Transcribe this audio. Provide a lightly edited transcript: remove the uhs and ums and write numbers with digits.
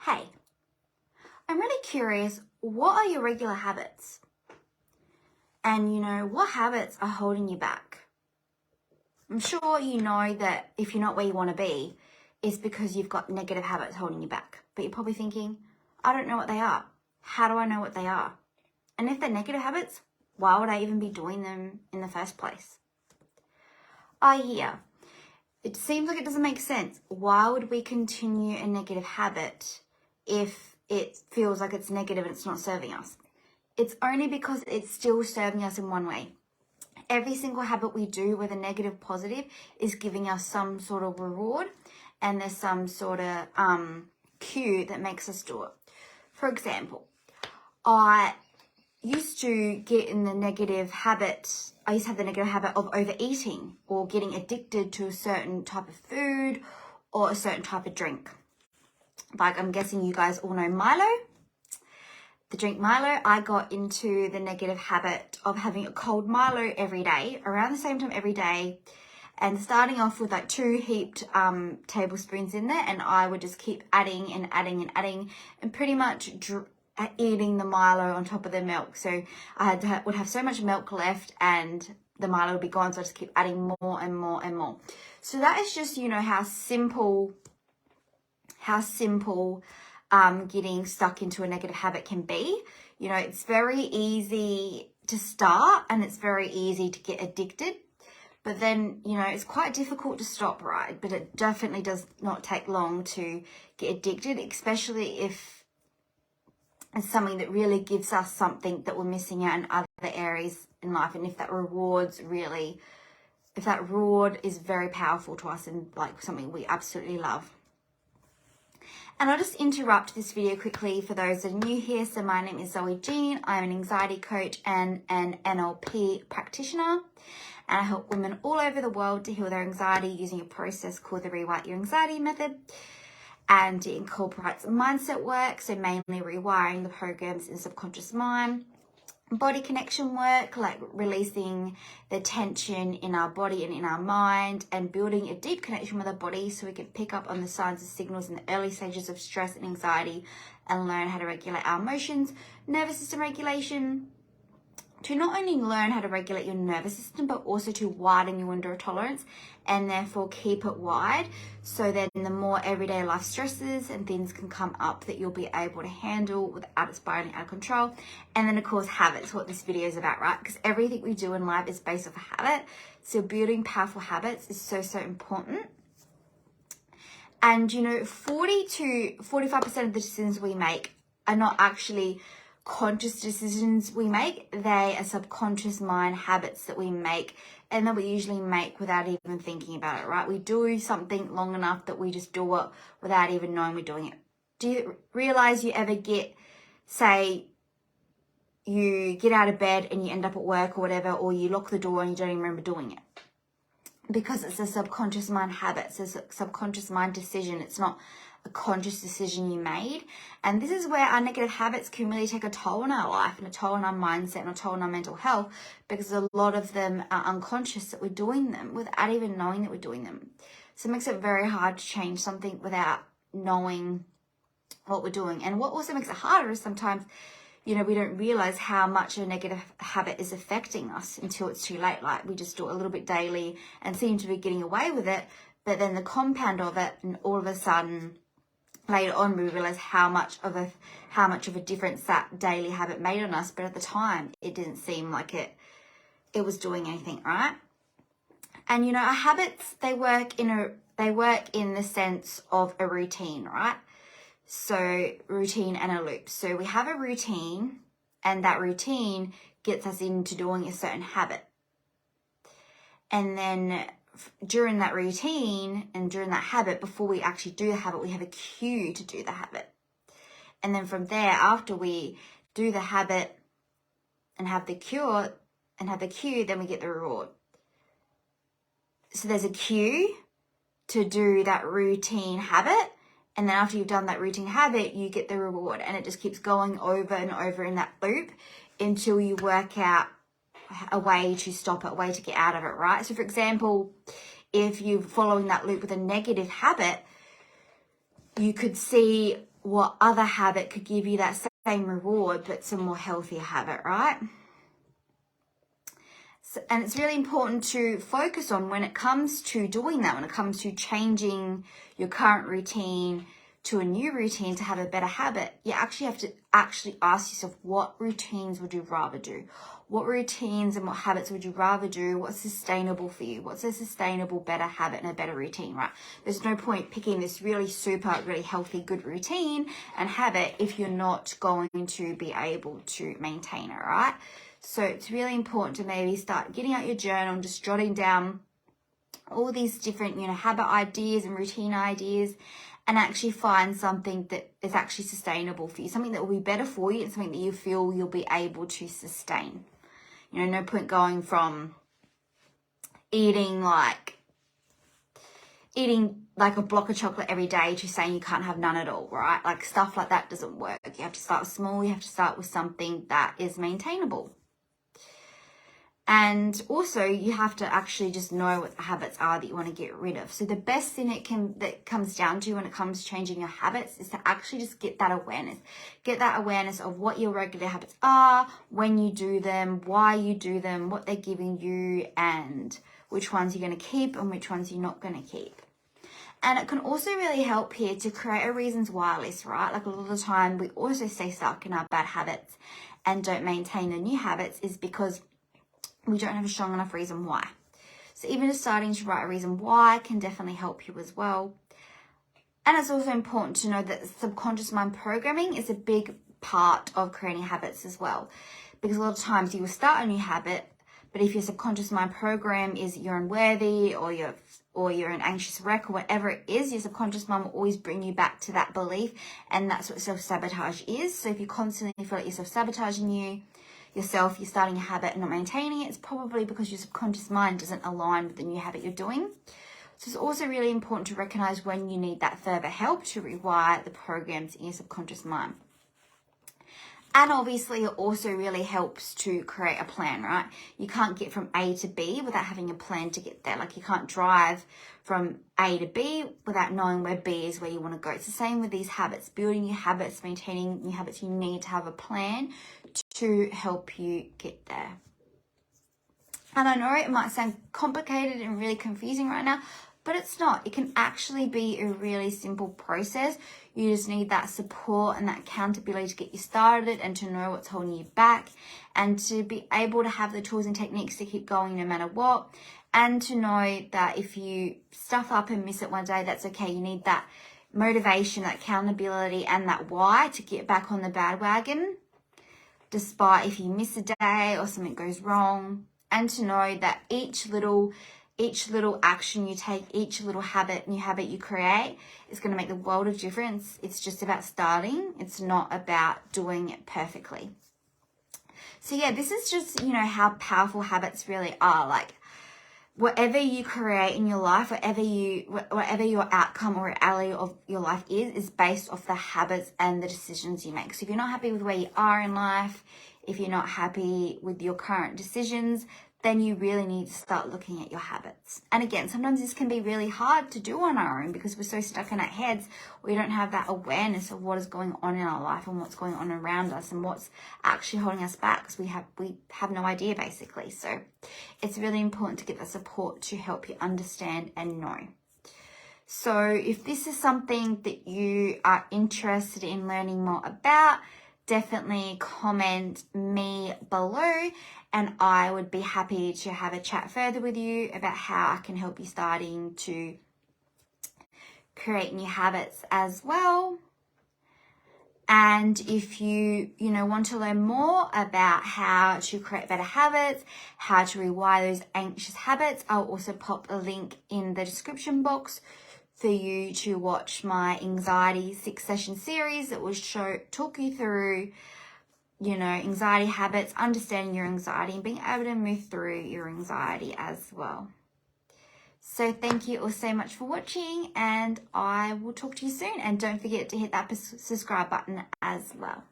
Hey, I'm really curious, what are your regular habits? And what habits are holding you back? I'm sure you know that if you're not where you want to be, it's because you've got negative habits holding you back. But you're probably thinking, I don't know what they are. How do I know what they are? And if they're negative habits, why would I even be doing them in the first place? It seems like it doesn't make sense. Why would we continue a negative habit if it feels like it's negative and it's not serving us? It's only because it's still serving us in one way. Every single habit we do, whether negative, positive, is giving us some sort of reward, and there's some sort of cue that makes us do it. For example, I used to get in the negative habit. I used to have the negative habit of overeating or getting addicted to a certain type of food or a certain type of drink. Like, I'm guessing you guys all know Milo. The drink Milo, I got into the negative habit of having a cold Milo every day, around the same time every day, and starting off with like 2 heaped tablespoons in there, and I would just keep adding and adding and adding, and pretty much eating the Milo on top of the milk. So I would have so much milk left, and the Milo would be gone, so I just keep adding more and more and more. So that is just, how simple getting stuck into a negative habit can be. It's very easy to start and it's very easy to get addicted, but then it's quite difficult to stop, right? But it definitely does not take long to get addicted, especially if it's something that really gives us something that we're missing out in other areas in life, and if that reward is very powerful to us and like something we absolutely love. And I'll just interrupt this video quickly for those that are new here. So my name is Zoe Jean. I'm an anxiety coach and an NLP practitioner. And I help women all over the world to heal their anxiety using a process called the Rewrite Your Anxiety method. And it incorporates mindset work, so mainly rewiring the programs in the subconscious mind. Body connection work, like releasing the tension in our body and in our mind, and building a deep connection with our body so we can pick up on the signs and signals in the early stages of stress and anxiety and learn how to regulate our emotions. Nervous system regulation, to not only learn how to regulate your nervous system, but also to widen your window of tolerance and therefore keep it wide, so that the more everyday life stresses and things can come up that you'll be able to handle without it spiraling out of control. And then of course habits, what this video is about, right? Because everything we do in life is based off a habit. So building powerful habits is so important. And 40 to 45% of the decisions we make are not actually conscious decisions we make. They are subconscious mind habits that we make, and that we usually make without even thinking about it, right? We do something long enough that we just do it without even knowing we're doing it. Do you realize you ever say you get out of bed and you end up at work or whatever, or you lock the door and you don't even remember doing it? Because it's a subconscious mind habit. It's a subconscious mind decision. It's not a conscious decision you made. And this is where our negative habits can really take a toll on our life and a toll on our mindset and a toll on our mental health, because a lot of them are unconscious that we're doing them without even knowing that we're doing them. So it makes it very hard to change something without knowing what we're doing. And what also makes it harder is sometimes we don't realize how much a negative habit is affecting us until it's too late. Like, we just do it a little bit daily and seem to be getting away with it, but then the compound of it, and all of a sudden later on we realize how much of a difference that daily habit made on us. But at the time it didn't seem like it was doing anything, right? And our habits, they work in the sense of a routine, right? So routine and a loop. So we have a routine, and that routine gets us into doing a certain habit. And then during that routine and during that habit, before we actually do the habit, we have a cue to do the habit. And then from there, after we do the habit and have the cue, then we get the reward. So there's a cue to do that routine habit. And then after you've done that routine habit, you get the reward. And it just keeps going over and over in that loop until you work out a way to stop it, a way to get out of it, right? So for example, if you're following that loop with a negative habit, you could see what other habit could give you that same reward, but it's a more healthier habit, right? So, and it's really important to focus on when it comes to doing that, when it comes to changing your current routine to a new routine to have a better habit, you actually have to actually ask yourself, what routines would you rather do? What routines and what habits would you rather do? What's sustainable for you? What's a sustainable, better habit and a better routine, right? There's no point picking this really super, really healthy, good routine and habit if you're not going to be able to maintain it, right? So it's really important to maybe start getting out your journal and just jotting down all these different, habit ideas and routine ideas, and actually find something that is actually sustainable for you, something that will be better for you and something that you feel you'll be able to sustain. No point going from eating like a block of chocolate every day to saying you can't have none at all, right? Like stuff like that doesn't work. You have to start small. You have to start with something that is maintainable. And also you have to actually just know what the habits are that you want to get rid of. So the best thing that comes down to when it comes to changing your habits is to actually just get that awareness. Get that awareness of what your regular habits are, when you do them, why you do them, what they're giving you, and which ones you're going to keep and which ones you're not going to keep. And it can also really help here to create a reasons why list, right? Like a lot of the time we also stay stuck in our bad habits and don't maintain the new habits is because we don't have a strong enough reason why. So even just starting to write a reason why can definitely help you as well. And it's also important to know that subconscious mind programming is a big part of creating habits as well. Because a lot of times you will start a new habit, but if your subconscious mind program is you're unworthy or you're an anxious wreck or whatever it is, your subconscious mind will always bring you back to that belief, and that's what self-sabotage is. So if you constantly feel like you're self-sabotaging yourself, you're starting a habit and not maintaining it, it's probably because your subconscious mind doesn't align with the new habit you're doing. So it's also really important to recognize when you need that further help to rewire the programs in your subconscious mind. And obviously it also really helps to create a plan, right? You can't get from A to B without having a plan to get there. Like you can't drive from A to B without knowing where B is, where you want to go. It's the same with these habits. Building new habits, maintaining new habits, you need to have a plan to help you get there. And I know it might sound complicated and really confusing right now, but it's not. It can actually be a really simple process. You just need that support and that accountability to get you started and to know what's holding you back and to be able to have the tools and techniques to keep going no matter what, and to know that if you stuff up and miss it one day, that's okay. You need that motivation, that accountability, and that why to get back on the bandwagon, despite if you miss a day or something goes wrong, and to know that each little action you take, each little new habit you create is going to make the world of difference. It's just about starting. It's not about doing it perfectly. So yeah, this is just, how powerful habits really are. Like whatever you create in your life, whatever your outcome or reality of your life is based off the habits and the decisions you make. So if you're not happy with where you are in life, if you're not happy with your current decisions, then you really need to start looking at your habits. And again, sometimes this can be really hard to do on our own because we're so stuck in our heads. We don't have that awareness of what is going on in our life and what's going on around us and what's actually holding us back, because we have no idea basically. So it's really important to get the support to help you understand and know. So if this is something that you are interested in learning more about, definitely comment me below and I would be happy to have a chat further with you about how I can help you starting to create new habits as well. And if you want to learn more about how to create better habits, how to rewire those anxious habits, I'll also pop a link in the description box for you to watch my anxiety 6-session series that will talk you through anxiety habits, understanding your anxiety, and being able to move through your anxiety as well. So thank you all so much for watching, and I will talk to you soon. And don't forget to hit that subscribe button as well.